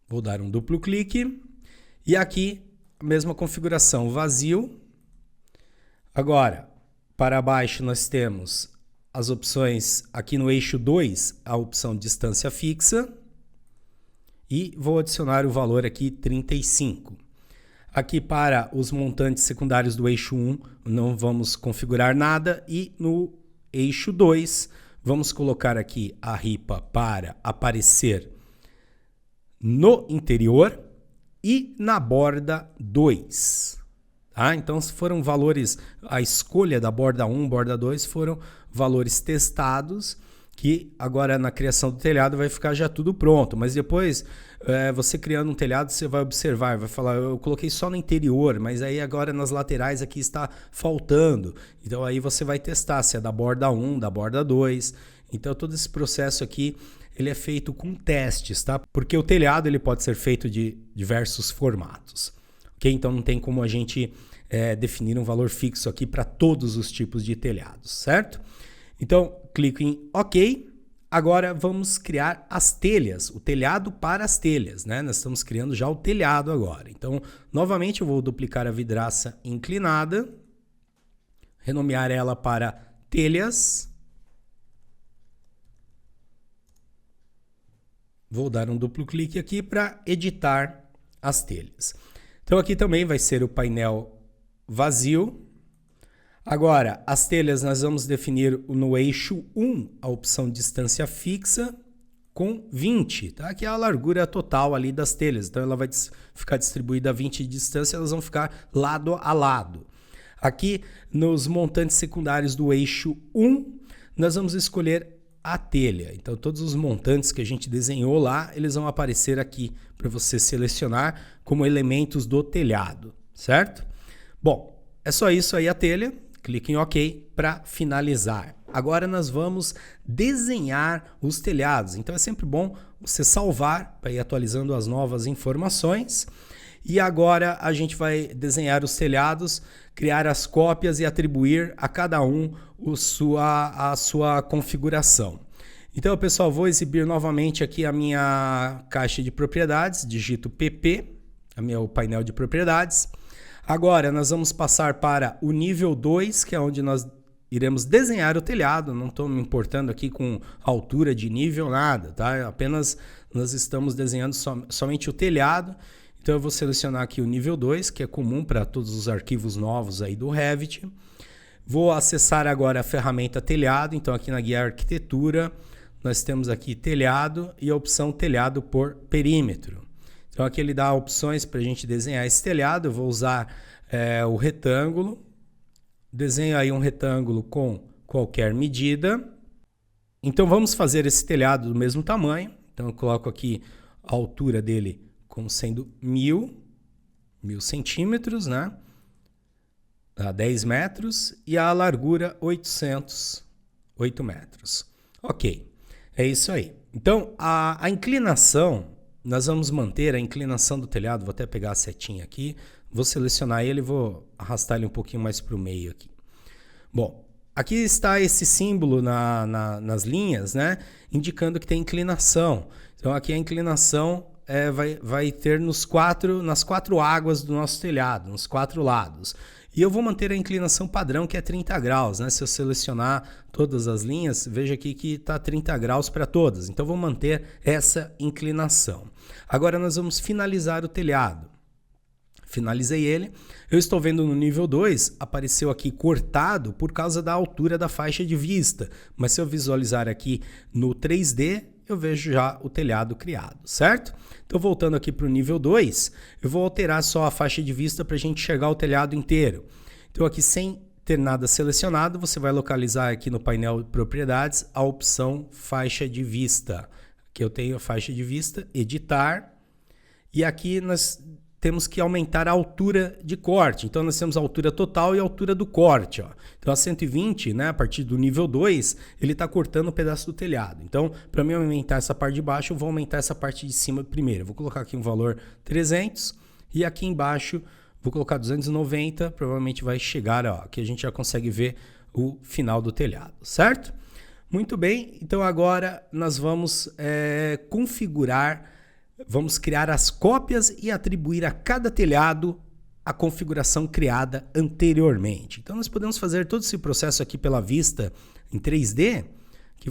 Vou dar um duplo clique. E aqui, a mesma configuração, vazio. Agora, para baixo nós temos as opções, aqui no eixo 2, a opção distância fixa. E vou adicionar o valor aqui 35. Aqui para os montantes secundários do eixo 1, não vamos configurar nada. E no eixo 2, vamos colocar aqui a ripa para aparecer no interior e na borda 2. Tá? Então, foram valores, a escolha da borda 1, borda 2 foram valores testados, que agora na criação do telhado vai ficar já tudo pronto. Mas depois, você criando um telhado, você vai observar, vai falar, eu coloquei só no interior, mas aí agora nas laterais aqui está faltando. Então aí você vai testar se é da borda 1, da borda 2. Então todo esse processo aqui, ele é feito com testes, tá? Porque o telhado ele pode ser feito de diversos formatos. Ok? Então não tem como a gente definir um valor fixo aqui para todos os tipos de telhados, certo? Então, clico em OK. Agora vamos criar as telhas, o telhado para as telhas, né? Nós estamos criando já o telhado agora. Então, novamente eu vou duplicar a vidraça inclinada, renomear ela para telhas. Vou dar um duplo clique aqui para editar as telhas. Então aqui também vai ser o painel vazio. Agora, as telhas nós vamos definir no eixo 1 a opção distância fixa com 20, tá? Que é a largura total ali das telhas. Então ela vai ficar distribuída a 20 de distância, elas vão ficar lado a lado. Aqui nos montantes secundários do eixo 1, nós vamos escolher a telha. Então todos os montantes que a gente desenhou lá, eles vão aparecer aqui para você selecionar como elementos do telhado, certo? Bom, é só isso aí a telha. Clique em OK para finalizar. Agora nós vamos desenhar os telhados. Então é sempre bom você salvar para ir atualizando as novas informações. E agora a gente vai desenhar os telhados, criar as cópias e atribuir a cada um a sua configuração. Então, pessoal, vou exibir novamente aqui a minha caixa de propriedades, digito PP, o painel de propriedades. Agora nós vamos passar para o nível 2, que é onde nós iremos desenhar o telhado. Não estou me importando aqui com altura de nível, nada, tá? Apenas nós estamos desenhando somente o telhado. Então eu vou selecionar aqui o nível 2, que é comum para todos os arquivos novos aí do Revit. Vou acessar agora a ferramenta telhado. Então aqui na guia arquitetura, nós temos aqui telhado e a opção telhado por perímetro. Então aqui ele dá opções para a gente desenhar esse telhado. Eu vou usar o retângulo. Desenho aí um retângulo com qualquer medida. Então vamos fazer esse telhado do mesmo tamanho. Então eu coloco aqui a altura dele como sendo 1000 centímetros, né? A 10 metros e a largura 8 metros. Ok, é isso aí. Então a inclinação, nós vamos manter a inclinação do telhado. Vou até pegar a setinha aqui, vou selecionar ele e vou arrastar ele um pouquinho mais para o meio aqui. Bom, aqui está esse símbolo nas linhas, né? Indicando que tem inclinação. Então aqui a inclinação vai ter nas quatro águas do nosso telhado, nos 4 lados. E eu vou manter a inclinação padrão, que é 30 graus, né? Se eu selecionar todas as linhas, veja aqui que está 30 graus para todas. Então, vou manter essa inclinação. Agora, nós vamos finalizar o telhado. Finalizei ele. Eu estou vendo no nível 2, apareceu aqui cortado por causa da altura da faixa de vista. Mas se eu visualizar aqui no 3D, eu vejo já o telhado criado, certo? Então, voltando aqui para o nível 2, eu vou alterar só a faixa de vista para a gente enxergar o telhado inteiro. Então, aqui sem ter nada selecionado, você vai localizar aqui no painel de propriedades a opção faixa de vista. Aqui eu tenho a faixa de vista, editar, e aqui nós temos que aumentar a altura de corte. Então, nós temos a altura total e a altura do corte. Ó. Então, a 120, né, a partir do nível 2, ele está cortando um pedaço do telhado. Então, para mim aumentar essa parte de baixo, eu vou aumentar essa parte de cima primeiro. Eu vou colocar aqui um valor 300 e aqui embaixo Vou colocar 290, provavelmente vai chegar, ó, aqui a gente já consegue ver o final do telhado, certo? Muito bem, então agora nós vamos configurar, vamos criar as cópias e atribuir a cada telhado a configuração criada anteriormente. Então nós podemos fazer todo esse processo aqui pela vista em 3D, que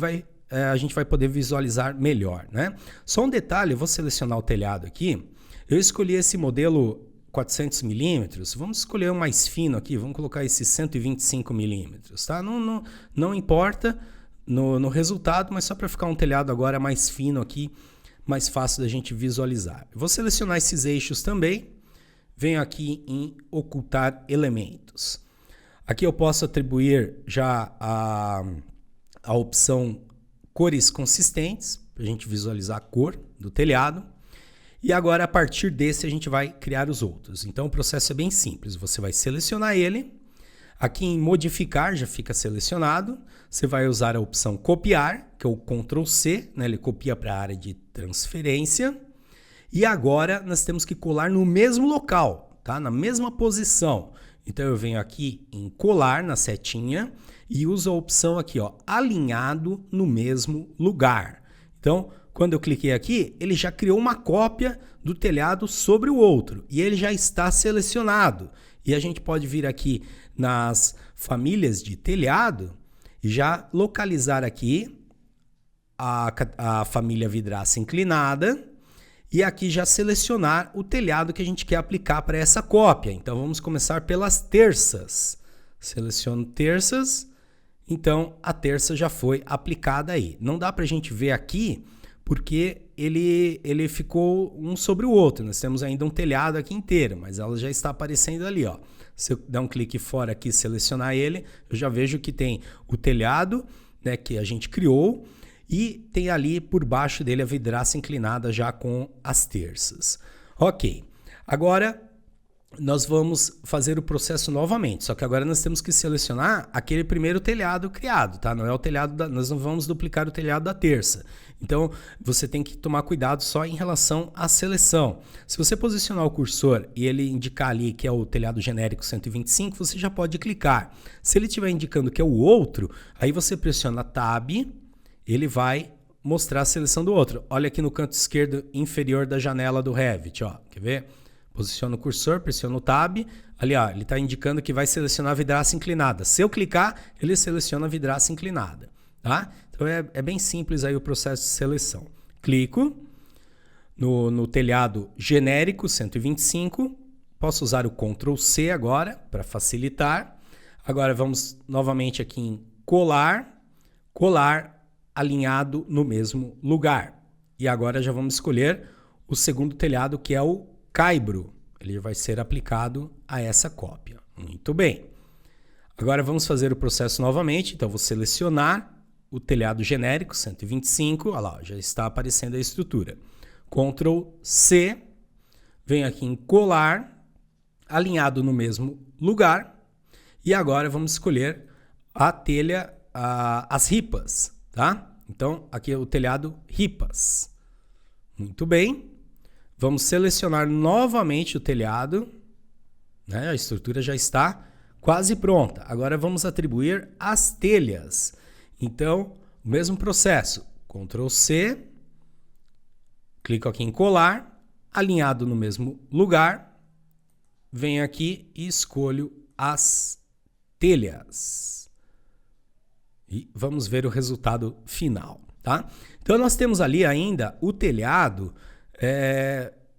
a gente vai poder visualizar melhor, né? Só um detalhe, eu vou selecionar o telhado aqui. Eu escolhi esse modelo 400 milímetros, vamos escolher o mais fino aqui, vamos colocar esse 125 milímetros, tá? Não importa no resultado, mas só para ficar um telhado agora mais fino aqui, mais fácil da gente visualizar. Eu vou selecionar esses eixos também, venho aqui em ocultar elementos. Aqui eu posso atribuir já a opção cores consistentes, para a gente visualizar a cor do telhado. E agora, a partir desse, a gente vai criar os outros. Então, o processo é bem simples. Você vai selecionar ele. Aqui em modificar, já fica selecionado. Você vai usar a opção copiar, que é o Ctrl C, né? Ele copia para a área de transferência. E agora, nós temos que colar no mesmo local, tá? Na mesma posição. Então, eu venho aqui em colar, na setinha, e uso a opção aqui, ó, alinhado no mesmo lugar. Então, quando eu cliquei aqui, ele já criou uma cópia do telhado sobre o outro e ele já está selecionado. E a gente pode vir aqui nas famílias de telhado e já localizar aqui a família vidraça inclinada e aqui já selecionar o telhado que a gente quer aplicar para essa cópia. Então vamos começar pelas terças. Seleciono terças, então a terça já foi aplicada aí. Não dá para a gente ver aqui porque ele ficou um sobre o outro. Nós temos ainda um telhado aqui inteiro, mas ela já está aparecendo ali, ó. Se eu der um clique fora aqui e selecionar ele, eu já vejo que tem o telhado, né, que a gente criou, e tem ali por baixo dele a vidraça inclinada já com as terças. Ok, agora nós vamos fazer o processo novamente, só que agora nós temos que selecionar aquele primeiro telhado criado, tá? Não é o telhado nós não vamos duplicar o telhado da terça. Então, você tem que tomar cuidado só em relação à seleção. Se você posicionar o cursor e ele indicar ali que é o telhado genérico 125, você já pode clicar. Se ele estiver indicando que é o outro, aí você pressiona Tab, ele vai mostrar a seleção do outro. Olha aqui no canto esquerdo inferior da janela do Revit, ó. Quer ver? Posiciono o cursor, pressiono o Tab, ali ó, ele está indicando que vai selecionar a vidraça inclinada. Se eu clicar, ele seleciona a vidraça inclinada, tá? Então é bem simples aí o processo de seleção. Clico no telhado genérico 125, posso usar o Ctrl C agora para facilitar. Agora vamos novamente aqui em colar, alinhado no mesmo lugar. E agora já vamos escolher o segundo telhado que é o caibro, ele vai ser aplicado a essa cópia. Muito bem. Agora vamos fazer o processo novamente. Então vou selecionar o telhado genérico 125, olha lá, já está aparecendo a estrutura. Ctrl C, venho aqui em colar, alinhado no mesmo lugar. E agora vamos escolher a telha, as ripas, tá? Então aqui é o telhado ripas. Muito bem. Vamos selecionar novamente o telhado, né? A estrutura já está quase pronta. Agora vamos atribuir as telhas. Então, o mesmo processo. Ctrl C, clico aqui em colar, alinhado no mesmo lugar, venho aqui e escolho as telhas. E vamos ver o resultado final, tá? Então nós temos ali ainda o telhado.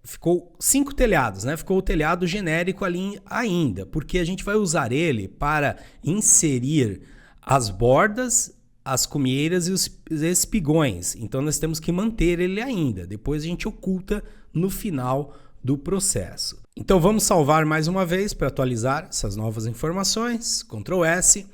Ficou 5 telhados, né? Ficou o telhado genérico ali ainda, porque a gente vai usar ele para inserir as bordas, as cumeeiras e os espigões. Então nós temos que manter ele ainda. Depois a gente oculta no final do processo. Então vamos salvar mais uma vez para atualizar essas novas informações. Ctrl S.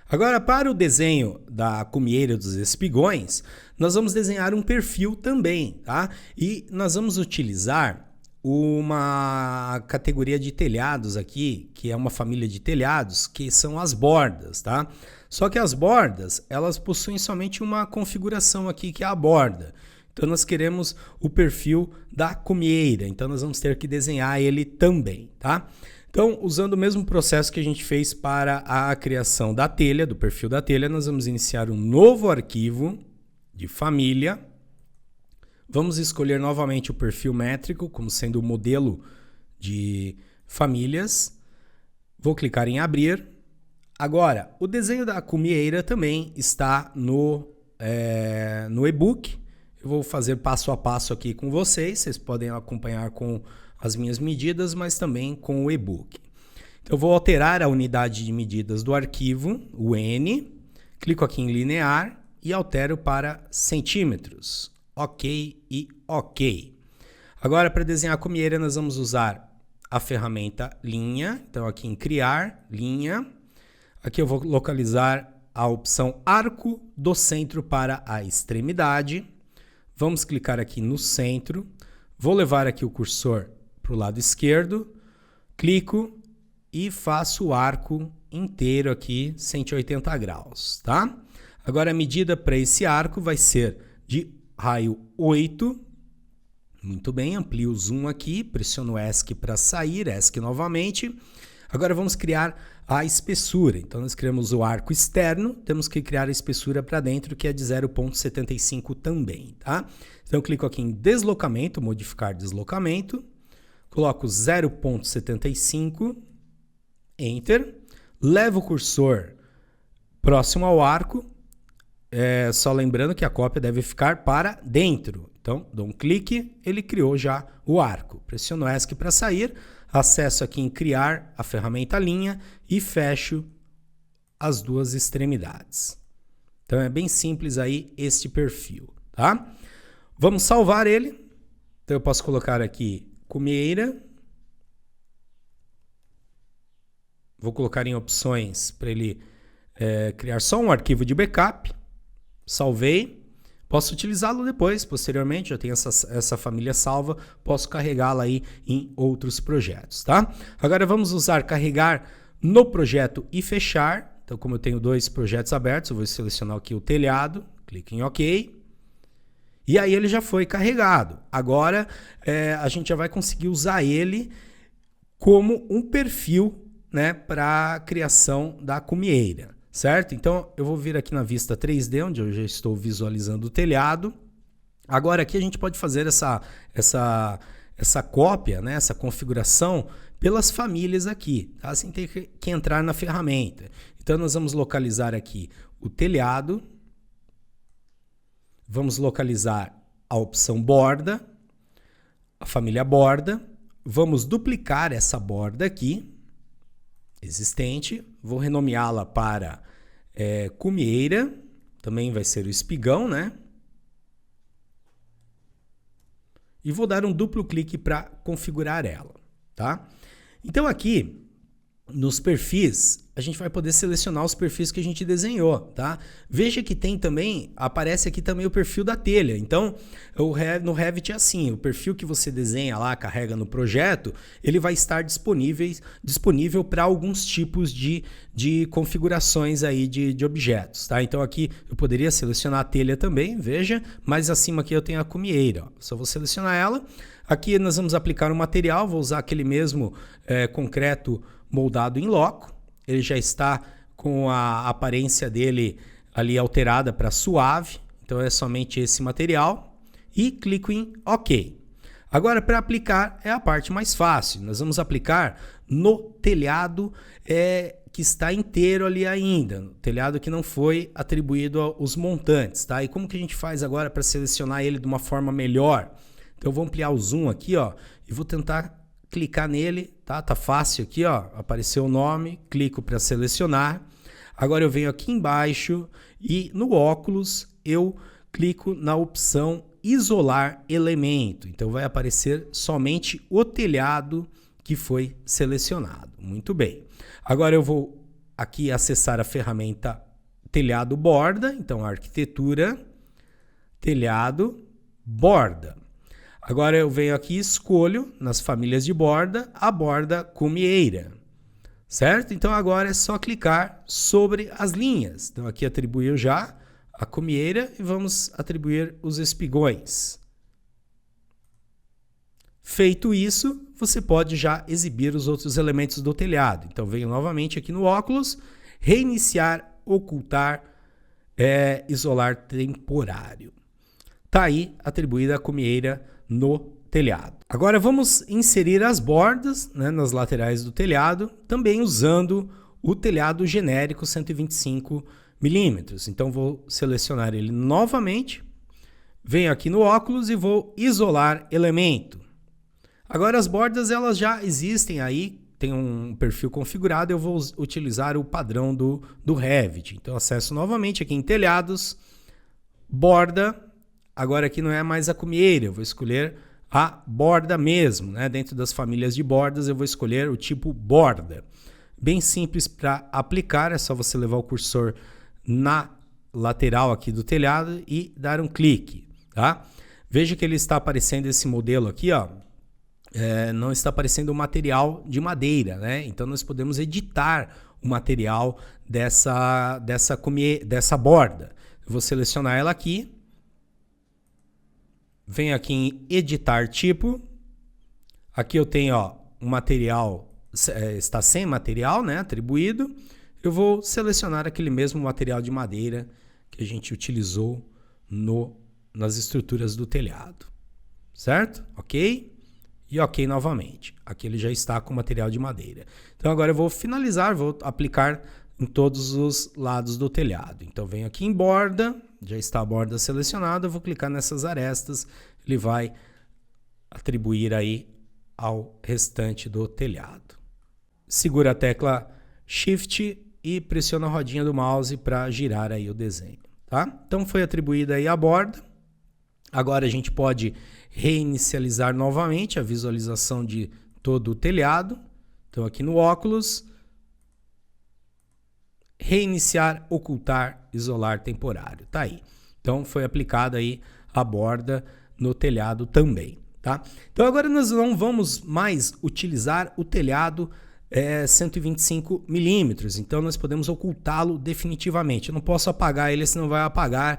Agora, para o desenho da cumieira dos espigões, nós vamos desenhar um perfil também, tá? E nós vamos utilizar uma categoria de telhados aqui, que é uma família de telhados, que são as bordas, tá? Só que as bordas, elas possuem somente uma configuração aqui, que é a borda. Então, nós queremos o perfil da cumieira, então nós vamos ter que desenhar ele também, tá? Então, usando o mesmo processo que a gente fez para a criação da telha, do perfil da telha, nós vamos iniciar um novo arquivo de família. Vamos escolher novamente o perfil métrico como sendo o modelo de famílias. Vou clicar em abrir. Agora, o desenho da cumieira também está no e-book. Eu vou fazer passo a passo aqui com vocês. Vocês podem acompanhar com as minhas medidas, mas também com o e-book. Então, eu vou alterar a unidade de medidas do arquivo, o N. Clico aqui em linear e altero para centímetros. OK e OK. Agora, para desenhar a cumieira, nós vamos usar a ferramenta linha. Então, aqui em criar, linha. Aqui eu vou localizar a opção arco do centro para a extremidade. Vamos clicar aqui no centro. Vou levar aqui o cursor para o lado esquerdo. Clico e faço o arco inteiro aqui, 180 graus, tá? Agora a medida para esse arco vai ser de raio 8. Muito bem, amplio o zoom aqui, pressiono ESC para sair, ESC novamente. Agora vamos criar a espessura. Então nós criamos o arco externo, temos que criar a espessura para dentro, que é de 0,75 também, tá? Então eu clico aqui em deslocamento, modificar deslocamento, coloco 0,75, Enter, levo o cursor próximo ao arco, só lembrando que a cópia deve ficar para dentro. Então, dou um clique, ele criou já o arco. Pressiono ESC para sair, acesso aqui em criar a ferramenta linha e fecho as duas extremidades. Então, é bem simples aí este perfil, tá? Vamos salvar ele. Então, eu posso colocar aqui cumieira. Vou colocar em opções para ele criar só um arquivo de backup. Salvei. Posso utilizá-lo depois, posteriormente, já tenho essa família salva, posso carregá-la aí em outros projetos, tá? Agora vamos usar carregar no projeto e fechar. Então, como eu tenho dois projetos abertos, eu vou selecionar aqui o telhado, clique em OK. E aí ele já foi carregado. Agora a gente já vai conseguir usar ele como um perfil, né, para a criação da cumieira. Certo? Então, eu vou vir aqui na vista 3D, onde eu já estou visualizando o telhado. Agora, aqui a gente pode fazer essa cópia, né? Essa configuração pelas famílias aqui, tá? Sem ter que entrar na ferramenta. Então, nós vamos localizar aqui o telhado. Vamos localizar a opção borda, a família borda. Vamos duplicar essa borda aqui, existente. Vou renomeá-la para cumieira, também vai ser o espigão, né? E vou dar um duplo clique para configurar ela, tá? Então aqui, nos perfis, a gente vai poder selecionar os perfis que a gente desenhou, tá? Veja que tem também, aparece aqui também o perfil da telha. Então, no Revit é assim, o perfil que você desenha lá, carrega no projeto, ele vai estar disponível para alguns tipos de configurações aí de objetos, tá? Então aqui eu poderia selecionar a telha também, veja, mas acima aqui eu tenho a cumieira, ó. Só vou selecionar ela. Aqui nós vamos aplicar um material, vou usar aquele mesmo concreto moldado em loco. Ele já está com a aparência dele ali alterada para suave, então é somente esse material. E clico em OK. Agora, para aplicar é a parte mais fácil. Nós vamos aplicar no telhado que está inteiro ali ainda, no telhado que não foi atribuído aos montantes, tá? E como que a gente faz agora para selecionar ele de uma forma melhor? Então eu vou ampliar o zoom aqui, ó, e vou tentar clicar nele, tá? Tá fácil aqui, ó, apareceu o nome, clico para selecionar. Agora eu venho aqui embaixo e no óculos eu clico na opção isolar elemento. Então vai aparecer somente o telhado que foi selecionado. Muito bem. Agora eu vou aqui acessar a ferramenta telhado borda, então arquitetura, telhado, borda. Agora eu venho aqui e escolho nas famílias de borda a borda cumieira, certo? Então agora é só clicar sobre as linhas. Então aqui atribuiu já a cumieira e vamos atribuir os espigões. Feito isso, você pode já exibir os outros elementos do telhado. Então venho novamente aqui no óculos, reiniciar, ocultar, isolar temporário. Está aí atribuída a cumieira no telhado. Agora vamos inserir as bordas, né, nas laterais do telhado, também usando o telhado genérico 125 milímetros. Então vou selecionar ele novamente, venho aqui no óculos e vou isolar elemento. Agora as bordas elas já existem aí, tem um perfil configurado, eu vou utilizar o padrão do Revit. Então acesso novamente aqui em telhados, borda, agora aqui não é mais a cumieira, eu vou escolher a borda mesmo, né? Dentro das famílias de bordas eu vou escolher o tipo borda. Bem simples para aplicar, é só você levar o cursor na lateral aqui do telhado e dar um clique, tá? Veja que ele está aparecendo esse modelo aqui, ó. Não está aparecendo o material de madeira, né? Então nós podemos editar o material dessa borda. Eu vou selecionar ela aqui, venho aqui em editar tipo, aqui eu tenho ó, um material, está sem material, né, atribuído, eu vou selecionar aquele mesmo material de madeira que a gente utilizou nas estruturas do telhado, certo? Ok? E ok novamente. Aqui ele já está com material de madeira. Então agora eu vou finalizar, vou aplicar em todos os lados do telhado. Então venho aqui em borda, já está a borda selecionada, eu vou clicar nessas arestas, ele vai atribuir aí ao restante do telhado. Segura a tecla Shift e pressiona a rodinha do mouse para girar aí o desenho, tá? Então foi atribuída aí a borda. Agora a gente pode reinicializar novamente a visualização de todo o telhado. Então aqui no óculos, reiniciar, ocultar, isolar temporário. Tá aí. Então foi aplicada aí a borda no telhado também, tá? Então agora nós não vamos mais utilizar o telhado 125 milímetros, então nós podemos ocultá-lo definitivamente. Eu não posso apagar ele, senão vai apagar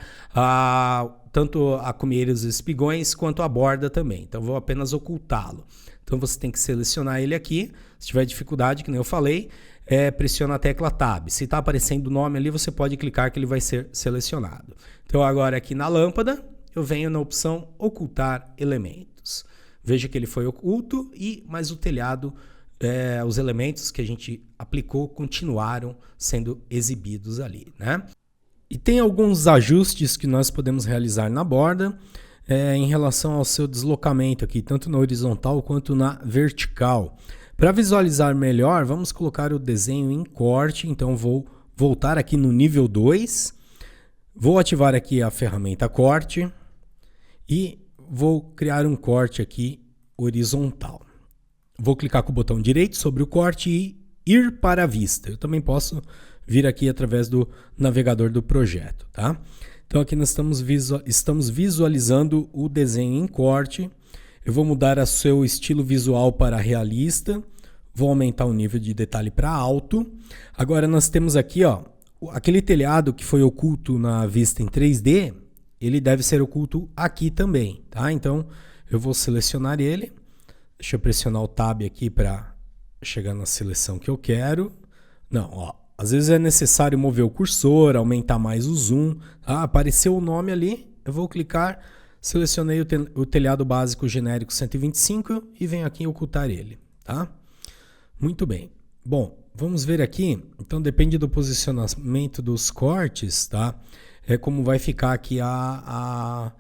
tanto a cumieira e os espigões quanto a borda também. Então vou apenas ocultá-lo. Então você tem que selecionar ele aqui. Se tiver dificuldade, que nem eu falei, pressiona a tecla Tab. Se está aparecendo o nome ali, você pode clicar que ele vai ser selecionado. Então agora aqui na lâmpada, eu venho na opção ocultar elementos. Veja que ele foi oculto, mas o telhado, os elementos que a gente aplicou continuaram sendo exibidos ali, né? E tem alguns ajustes que nós podemos realizar na borda em relação ao seu deslocamento aqui, tanto na horizontal quanto na vertical. Para visualizar melhor, vamos colocar o desenho em corte. Então vou voltar aqui no nível 2, vou ativar aqui a ferramenta corte e vou criar um corte aqui horizontal. Vou clicar com o botão direito sobre o corte e ir para a vista. Eu também posso vir aqui através do navegador do projeto, tá? Então aqui nós estamos visualizando o desenho em corte. Eu vou mudar o seu estilo visual para realista. Vou aumentar o nível de detalhe para alto. Agora nós temos aqui, ó, aquele telhado que foi oculto na vista em 3D, ele deve ser oculto aqui também, tá? Então eu vou selecionar ele. Deixa eu pressionar o Tab aqui para chegar na seleção que eu quero. Não, ó, às vezes é necessário mover o cursor, aumentar mais o zoom. Tá? Apareceu o nome ali, eu vou clicar, selecionei o telhado básico genérico 125 e venho aqui ocultar ele, tá? Muito bem. Bom, vamos ver aqui. Então depende do posicionamento dos cortes, tá? É como vai ficar aqui a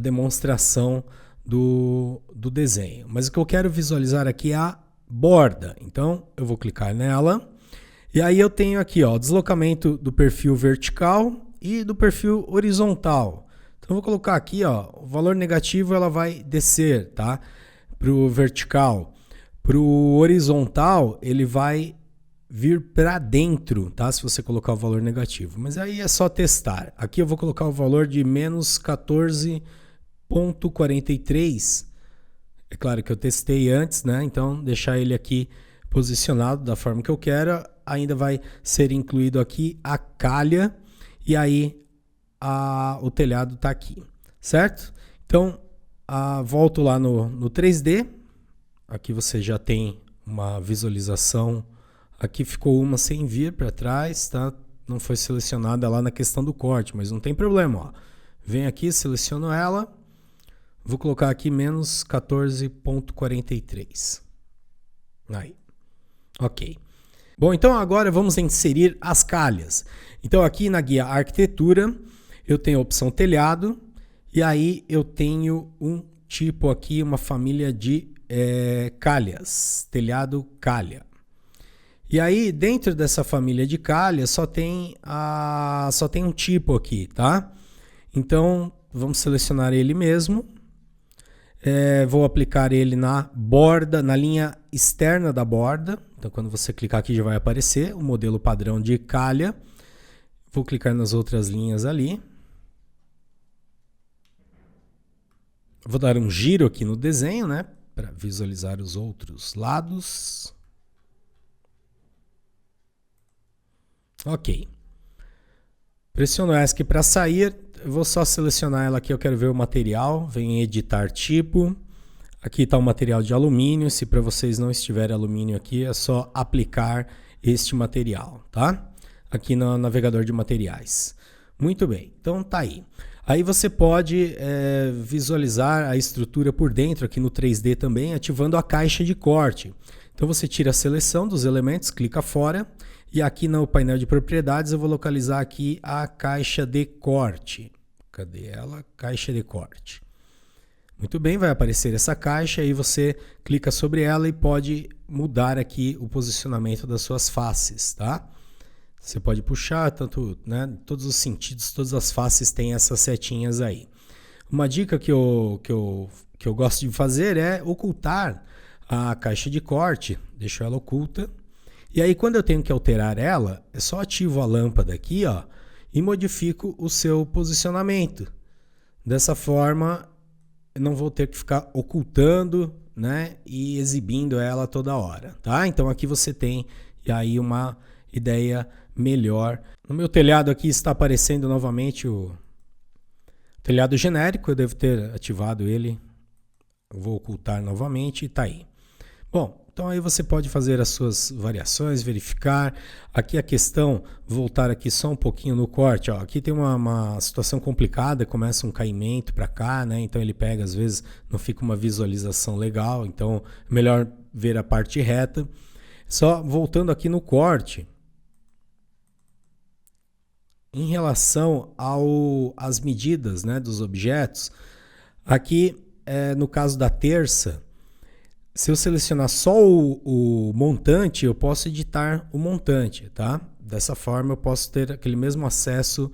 demonstração do desenho. Mas o que eu quero visualizar aqui é a borda. Então eu vou clicar nela. E aí eu tenho aqui, ó, o deslocamento do perfil vertical e do perfil horizontal. Então eu vou colocar aqui, ó, o valor negativo ela vai descer, tá? Para o vertical. Para o horizontal ele vai vir para dentro, tá? Se você colocar o valor negativo. Mas aí é só testar. Aqui eu vou colocar o valor de menos 14,43. É claro que eu testei antes, né? Então deixar ele aqui posicionado da forma que eu quero. Ainda vai ser incluído aqui a calha e aí o telhado está aqui, certo? Então volto lá no 3D, Aqui você já tem uma visualização. Aqui ficou uma sem vir para trás, tá? Não foi selecionada lá na questão do corte, mas não tem problema, ó. Vem aqui, seleciono ela. Vou colocar aqui menos 14,43. Aí. Ok. Bom, então agora vamos inserir as calhas. Então aqui na guia arquitetura, eu tenho a opção telhado. E aí eu tenho um tipo aqui, uma família de calhas. Telhado calha. E aí dentro dessa família de calhas só tem um tipo aqui, tá? Então vamos selecionar ele mesmo. Vou aplicar ele na borda, na linha externa da borda. Então quando você clicar aqui já vai aparecer o modelo padrão de calha. Vou clicar nas outras linhas ali. Vou dar um giro aqui no desenho, né? Para visualizar os outros lados. Ok. Pressiono ESC para sair. Eu vou só selecionar ela aqui, eu quero ver o material. Venho em editar tipo. Aqui está o material de alumínio. Se para vocês não estiver alumínio aqui, é só aplicar este material, tá? Aqui no navegador de materiais. Muito bem, então tá aí. Aí você pode visualizar a estrutura por dentro aqui no 3D também, ativando a caixa de corte. Então você tira a seleção dos elementos, clica fora. E aqui no painel de propriedades eu vou localizar aqui a caixa de corte. Cadê ela? Caixa de corte. Muito bem, vai aparecer essa caixa e você clica sobre ela e pode mudar aqui o posicionamento das suas faces, tá? Você pode puxar tanto, né, todos os sentidos, todas as faces têm essas setinhas aí. Uma dica que eu gosto de fazer é ocultar a caixa de corte, deixo ela oculta. E aí quando eu tenho que alterar ela, eu só ativo a lâmpada aqui, ó, e modifico o seu posicionamento. Dessa forma, eu não vou ter que ficar ocultando, né, e exibindo ela toda hora, tá? Então aqui você tem aí uma ideia melhor. No meu telhado aqui está aparecendo novamente o telhado genérico, eu devo ter ativado ele. Eu vou ocultar novamente e tá aí. Bom, então aí você pode fazer as suas variações, verificar. Aqui a questão, voltar aqui só um pouquinho no corte. Ó, aqui tem uma situação complicada, começa um caimento para cá, né? Então ele pega, às vezes não fica uma visualização legal, então é melhor ver a parte reta. Só voltando aqui no corte, em relação às medidas, né, dos objetos, aqui no caso da terça, se eu selecionar só o montante, eu posso editar o montante, tá? Dessa forma eu posso ter aquele mesmo acesso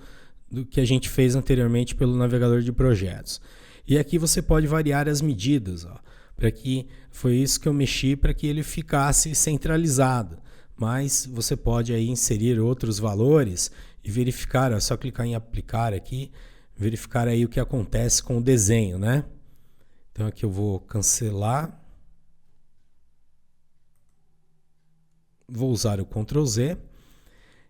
do que a gente fez anteriormente pelo navegador de projetos. E aqui você pode variar as medidas, ó, para que foi isso que eu mexi para que ele ficasse centralizado. Mas você pode aí inserir outros valores e verificar, é só clicar em aplicar aqui, verificar aí o que acontece com o desenho, né? Então aqui eu vou cancelar. Vou usar o Ctrl Z.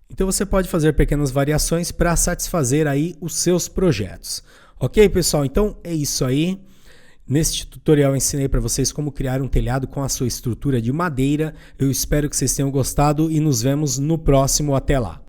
Então você pode fazer pequenas variações para satisfazer aí os seus projetos. Ok, pessoal? Então é isso aí. Neste tutorial eu ensinei para vocês como criar um telhado com a sua estrutura de madeira. Eu espero que vocês tenham gostado e nos vemos no próximo. Até lá!